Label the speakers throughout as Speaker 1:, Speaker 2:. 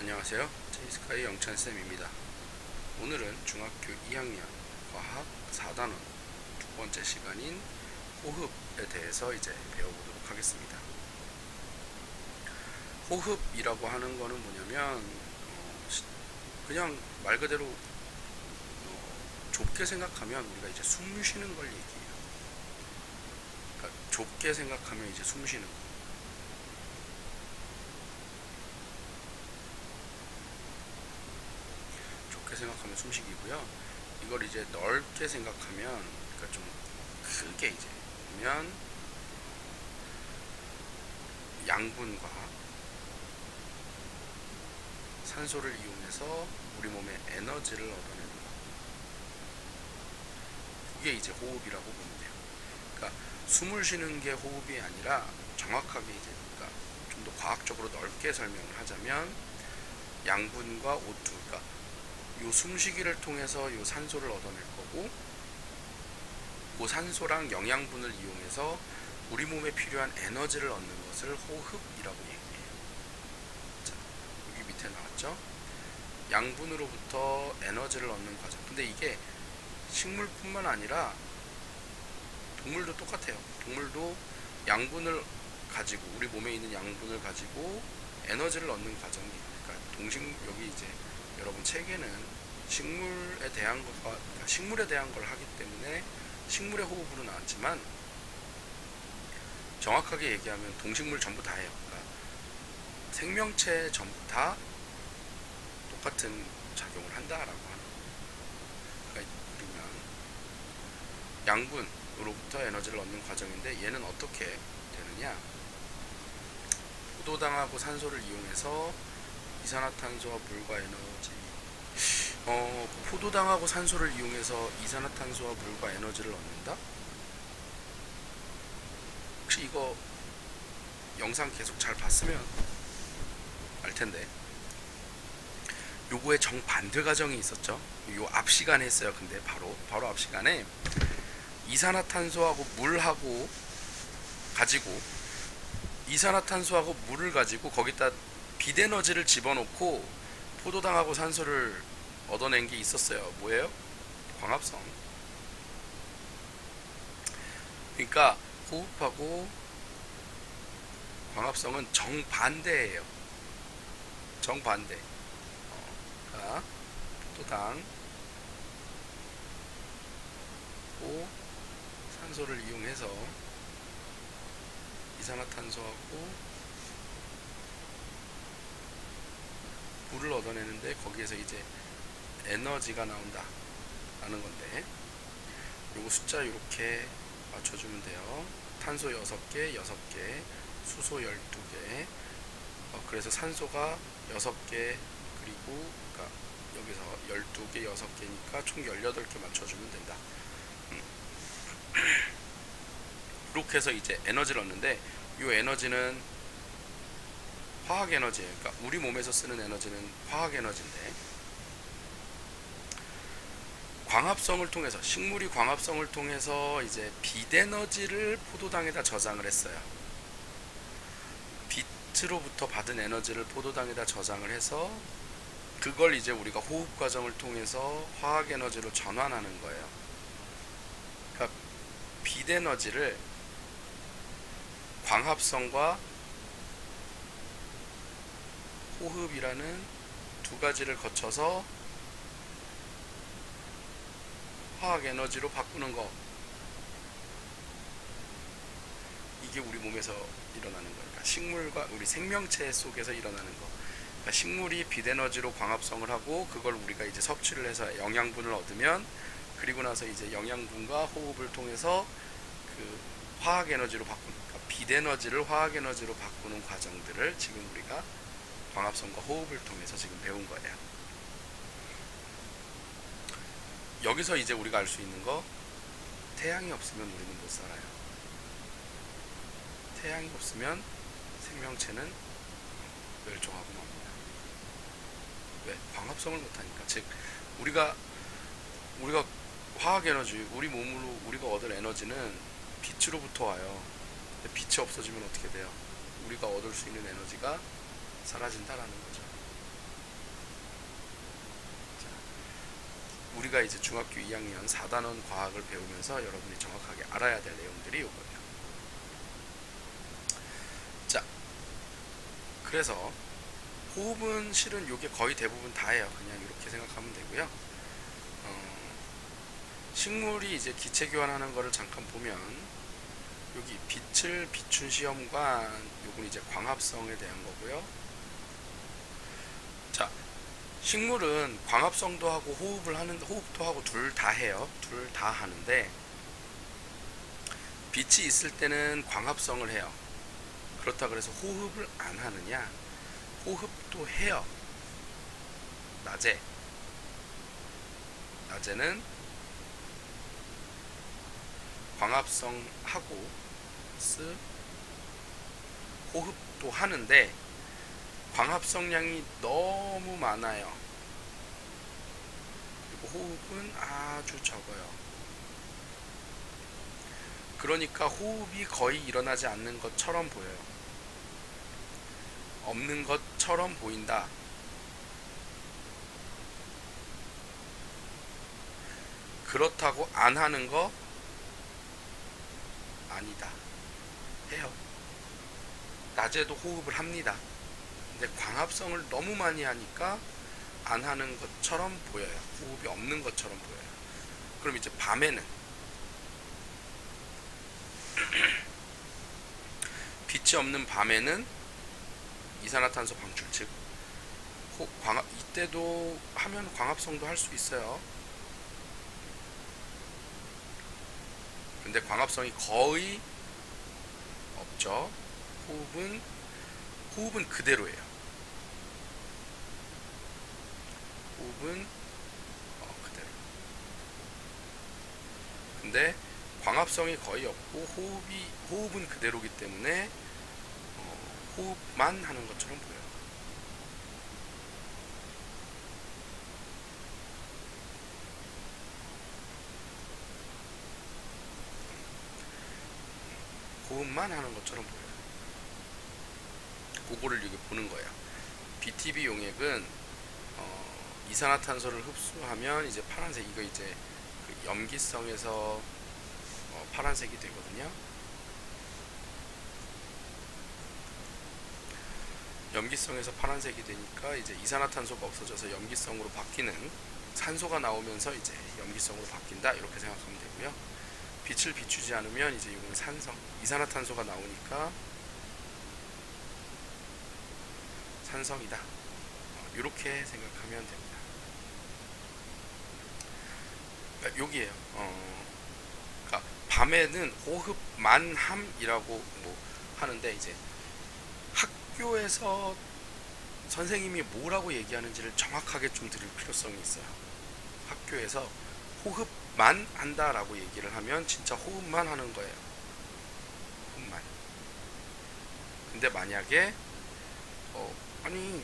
Speaker 1: 안녕하세요. 제이스카이 영찬쌤입니다. 오늘은 중학교 2학년 과학 4단원 두 번째 시간인 호흡에 대해서 이제 배워보도록 하겠습니다. 호흡이라고 하는 거는 뭐냐면 그냥 말 그대로 좁게 생각하면 우리가 이제 숨 쉬는 걸 얘기해요. 그러니까 좁게 생각하면 이제 숨 쉬는 거. 좁게 생각하면 숨쉬기고요. 이걸 이제 넓게 생각하면, 그러니까 좀 크게 이제 보면 양분과 산소를 이용해서 우리 몸에 에너지를 얻어내는 것. 그게 이제 호흡이라고 보면 돼요. 그러니까 숨을 쉬는 게 호흡이 아니라 정확하게 이제, 그러니까 좀 더 과학적으로 넓게 설명을 하자면 양분과 O2, 그러니까 요 숨쉬기를 통해서 요 산소를 얻어낼 거고, 그 산소랑 영양분을 이용해서 우리 몸에 필요한 에너지를 얻는 것을 호흡이라고 얘기해요. 자, 여기 밑에 나왔죠? 양분으로부터 에너지를 얻는 과정. 근데 이게 식물뿐만 아니라 동물도 똑같아요. 동물도 양분을 가지고, 우리 몸에 있는 양분을 가지고 에너지를 얻는 과정이에요. 그러니까 여기 이제 여러분 책에는 식물에 대한 그러니까 식물에 대한 걸 하기 때문에 식물의 호흡으로 나왔지만, 정확하게 얘기하면 동식물 전부 다 해요. 그러니까 생명체 전부 다 똑같은 작용을 한다라고 하는 거예요. 그러니까 우리는 양분으로부터 에너지를 얻는 과정인데, 얘는 어떻게 되느냐? 포도당하고 산소를 이용해서 이산화탄소와 물과 에너지. 포도당하고 산소를 이용해서 이산화탄소와 물과 에너지를 얻는다? 혹시 이거 영상 계속 잘 봤으면 알 텐데, 요거의 정반대 과정이 있었죠. 요 앞 시간에 했어요. 근데 바로 앞 시간에 이산화탄소하고 물하고 가지고, 이산화탄소하고 물을 가지고 거기다 빛에너지를 집어넣고 포도당하고 산소를 얻어낸 게 있었어요. 뭐예요? 광합성. 그러니까 호흡하고 광합성은 정반대예요. 정반대. 그러니까 포도당 고 산소를 이용해서 이산화탄소하고 물을 얻어내는데, 거기에서 이제 에너지가 나온다 라는 건데, 요거 숫자 이렇게 맞춰주면 돼요. 탄소 6개, 6개, 수소 12개, 그래서 산소가 6개, 그리고 그러니까 여기서 12개, 6개니까 총 18개 맞춰주면 된다. 이렇게 해서 이제 에너지를 얻는데, 이 에너지는 화학 에너지예요. 그러니까 우리 몸에서 쓰는 에너지는 화학 에너지인데, 광합성을 통해서, 식물이 광합성을 통해서 이제 빛에너지를 포도당에다 저장을 했어요. 빛으로부터 받은 에너지를 포도당에다 저장을 해서 그걸 이제 우리가 호흡 과정을 통해서 화학 에너지로 전환하는 거예요. 그러니까 빛에너지를 광합성과 호흡이라는 두 가지를 거쳐서 화학 에너지로 바꾸는 거, 이게 우리 몸에서 일어나는 거예요. 그러니까 식물과 우리 생명체 속에서 일어나는 거. 그러니까 식물이 빛 에너지로 광합성을 하고, 그걸 우리가 이제 섭취를 해서 영양분을 얻으면, 그리고 나서 이제 영양분과 호흡을 통해서 그 화학 에너지로 바꾸는, 그러니까 빛 에너지를 화학 에너지로 바꾸는 과정들을 지금 우리가 광합성과 호흡을 통해서 지금 배운 거예요. 여기서 이제 우리가 알 수 있는 거, 태양이 없으면 우리는 못 살아요. 태양이 없으면 생명체는 멸종하고 맙니다. 왜? 광합성을 못하니까. 즉 우리가 화학 에너지, 우리 몸으로 우리가 얻을 에너지는 빛으로부터 와요. 근데 빛이 없어지면 어떻게 돼요? 우리가 얻을 수 있는 에너지가 사라진다라는 거죠. 우리가 이제 중학교 2학년 4단원 과학을 배우면서 여러분이 정확하게 알아야 될 내용들이 이거예요. 자, 그래서 호흡은 실은 이게 거의 대부분 다예요. 그냥 이렇게 생각하면 되고요. 식물이 이제 기체 교환하는 거를 잠깐 보면 여기 빛을 비춘 시험관, 요건 이제 광합성에 대한 거고요. 자, 식물은 광합성도 하고 호흡도 하고 둘 다 해요. 둘 다 하는데 빛이 있을 때는 광합성을 해요. 그렇다 그래서 호흡을 안 하느냐? 호흡도 해요. 낮에는 광합성하고 호흡도 하는데 광합성량이 너무 많아요. 그리고 호흡은 아주 적어요. 그러니까 호흡이 거의 일어나지 않는 것처럼 보여요. 없는 것처럼 보인다. 그렇다고 안 하는 거 아니다. 해요. 낮에도 호흡을 합니다. 근데 광합성을 너무 많이 하니까 안 하는 것처럼 보여요. 호흡이 없는 것처럼 보여요. 그럼 이제 밤에는 빛이 없는 밤에는 이산화탄소 방출, 즉 이때도 하면 광합성도 할 수 있어요. 근데 광합성이 거의 없죠. 호흡은 그대로예요. 호흡은 그대로. 근데 광합성이 거의 없고 호흡은 그대로기 때문에 호흡만 하는 것처럼 보여요. 호흡만 하는 것처럼 보여요. 그거를 이렇게 보는 거예요. BTB 용액은 이산화탄소를 흡수하면 이제 파란색, 이거 이제 그 염기성에서 파란색이 되거든요. 염기성에서 파란색이 되니까 이제 이산화탄소가 없어져서 염기성으로 바뀌는, 산소가 나오면서 이제 염기성으로 바뀐다, 이렇게 생각하면 되고요. 빛을 비추지 않으면 이제 이건 산성, 이산화탄소가 나오니까 산성이다, 이렇게 생각하면 됩니다. 여기에요. 그러니까 밤에는 호흡만 함이라고 하는데, 이제 학교에서 선생님이 뭐라고 얘기하는지를 정확하게 좀 들을 필요성이 있어요. 학교에서 호흡만 한다라고 얘기를 하면 진짜 호흡만 하는 거예요. 호흡만. 근데 만약에 아니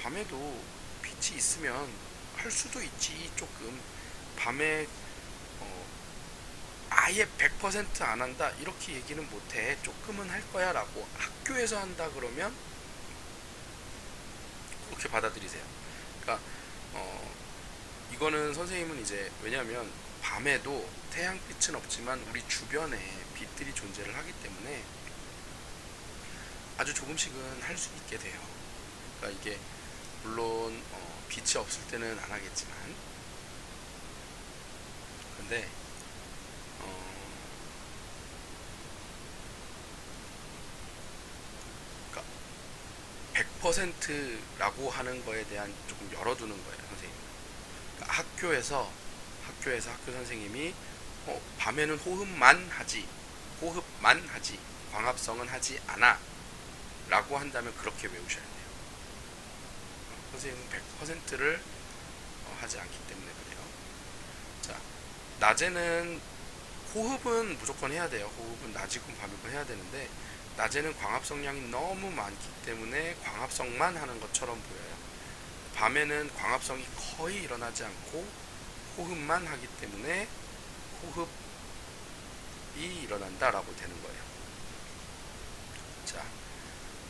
Speaker 1: 밤에도 빛이 있으면 할 수도 있지, 조금. 밤에 아예 100% 안 한다, 이렇게 얘기는 못해. 조금은 할 거야 라고 학교에서 한다 그러면 그렇게 받아들이세요. 그러니까 이거는 선생님은 이제, 왜냐하면 밤에도 태양빛은 없지만 우리 주변에 빛들이 존재를 하기 때문에 아주 조금씩은 할 수 있게 돼요. 그러니까 이게 물론 빛이 없을 때는 안 하겠지만, 근데 100%라고 하는 거에 대한 조금 열어두는 거예요, 선생님. 그러니까 학교에서 학교 선생님이 밤에는 호흡만 하지 광합성은 하지 않아 라고 한다면 그렇게 외우셔야 돼요. 선생님은 100%를 하지 않기 때문에 그래요. 자, 낮에는 호흡은 무조건 해야 돼요. 호흡은 낮이건 밤이건 해야 되는데, 낮에는 광합성량이 너무 많기 때문에 광합성만 하는 것처럼 보여요. 밤에는 광합성이 거의 일어나지 않고 호흡만 하기 때문에 호흡이 일어난다라고 되는 거예요. 자,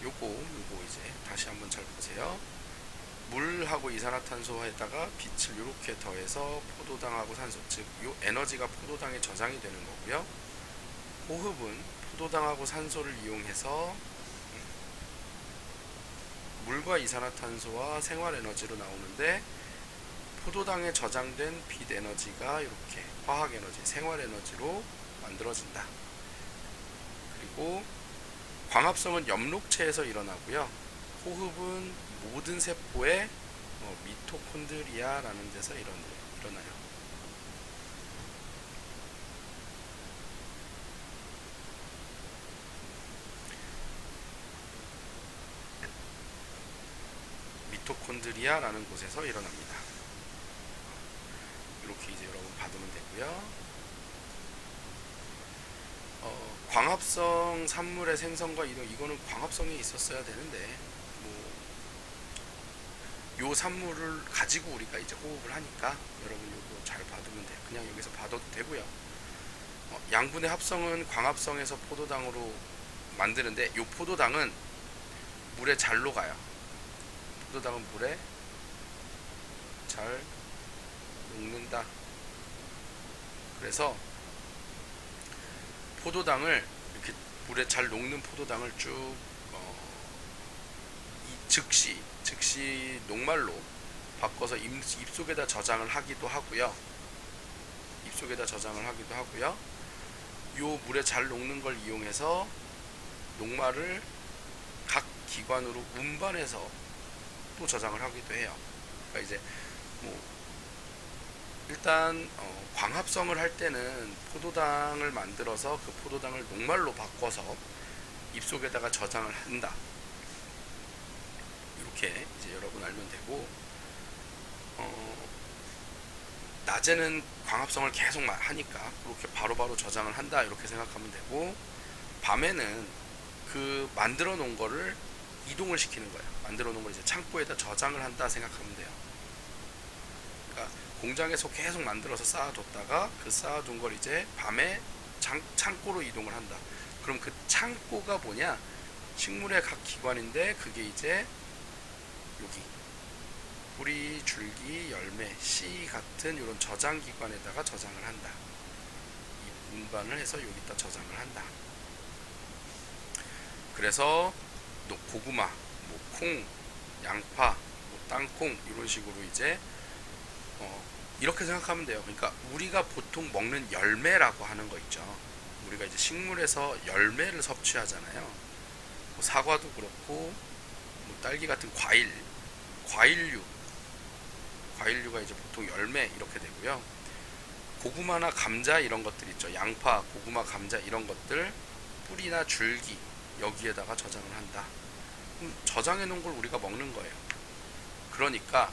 Speaker 1: 요거 이제 다시 한번 잘 보세요. 물하고 이산화탄소에다가 빛을 이렇게 더해서 포도당하고 산소, 즉 이 에너지가 포도당에 저장이 되는 거고요. 호흡은 포도당하고 산소를 이용해서 물과 이산화탄소와 생활에너지로 나오는데, 포도당에 저장된 빛 에너지가 이렇게 화학에너지, 생활에너지로 만들어진다. 그리고 광합성은 엽록체에서 일어나고요. 호흡은 모든 세포의 미토콘드리아라는 데서 일어나요. 미토콘드리아라는 곳에서 일어납니다. 이렇게 이제 여러분 받으면 되고요. 광합성 산물의 생성과 이동, 이거는 광합성이 있었어야 되는데, 요 산물을 가지고 우리가 이제 호흡을 하니까 여러분 요거 잘 봐두면 돼요. 그냥 여기서 봐도 되고요. 양분의 합성은 광합성에서 포도당으로 만드는데, 요 포도당은 물에 잘 녹아요. 포도당은 물에 잘 녹는다. 그래서 포도당을 이렇게 물에 잘 녹는 포도당을 쭉 즉시 녹말로 바꿔서 입속에다 저장을 하기도 하고요. 요 물에 잘 녹는 걸 이용해서 녹말을 각 기관으로 운반해서 또 저장을 하기도 해요. 그러니까 이제 일단 광합성을 할 때는 포도당을 만들어서 그 포도당을 녹말로 바꿔서 입속에다가 저장을 한다. 이렇게 이제 여러분 알면 되고, 낮에는 광합성을 계속 하니까 그렇게 바로바로 저장을 한다, 이렇게 생각하면 되고, 밤에는 그 만들어 놓은 거를 이동을 시키는 거예요. 만들어 놓은 걸 이제 창고에다 저장을 한다 생각하면 돼요. 그러니까 공장에서 계속 만들어서 쌓아뒀다가 그 쌓아둔 걸 이제 밤에 창고로 이동을 한다. 그럼 그 창고가 뭐냐? 식물의 각 기관인데, 그게 이제 여기 뿌리, 줄기, 열매, 씨 같은 이런 저장 기관에다가 저장을 한다. 이 운반을 해서 여기다 저장을 한다. 그래서 고구마, 콩, 양파, 땅콩 이런 식으로 이제 이렇게 생각하면 돼요. 그러니까 우리가 보통 먹는 열매라고 하는 거 있죠. 우리가 이제 식물에서 열매를 섭취하잖아요. 사과도 그렇고 딸기 같은 과일류가 이제 보통 열매 이렇게 되고요. 고구마나 감자 이런 것들 있죠. 양파, 고구마, 감자 이런 것들 뿌리나 줄기 여기에다가 저장을 한다. 그럼 저장해 놓은 걸 우리가 먹는 거예요. 그러니까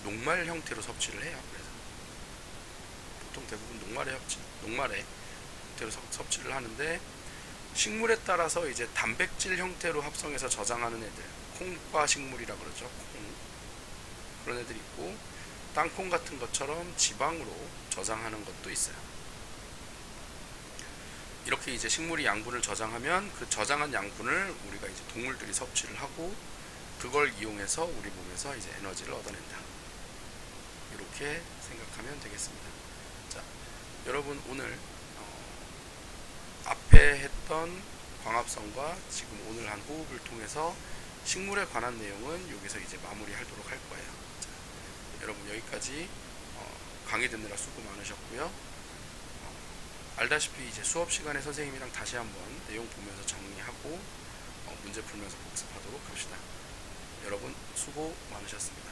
Speaker 1: 녹말 형태로 섭취를 해요. 그래서 보통 대부분 녹말의 형태로 섭취를 하는데, 식물에 따라서 이제 단백질 형태로 합성해서 저장하는 애들, 콩과 식물이라 그러죠. 콩. 그런 애들이 있고, 땅콩 같은 것처럼 지방으로 저장하는 것도 있어요. 이렇게 이제 식물이 양분을 저장하면 그 저장한 양분을 우리가 이제 동물들이 섭취를 하고, 그걸 이용해서 우리 몸에서 이제 에너지를 얻어낸다. 이렇게 생각하면 되겠습니다. 자, 여러분 오늘 앞에 했던 광합성과 지금 오늘 한 호흡을 통해서 식물에 관한 내용은 여기서 이제 마무리하도록 할 거예요. 자, 여러분 여기까지 강의 듣느라 수고 많으셨고요. 알다시피 이제 수업 시간에 선생님이랑 다시 한번 내용 보면서 정리하고 문제 풀면서 복습하도록 합시다. 여러분 수고 많으셨습니다.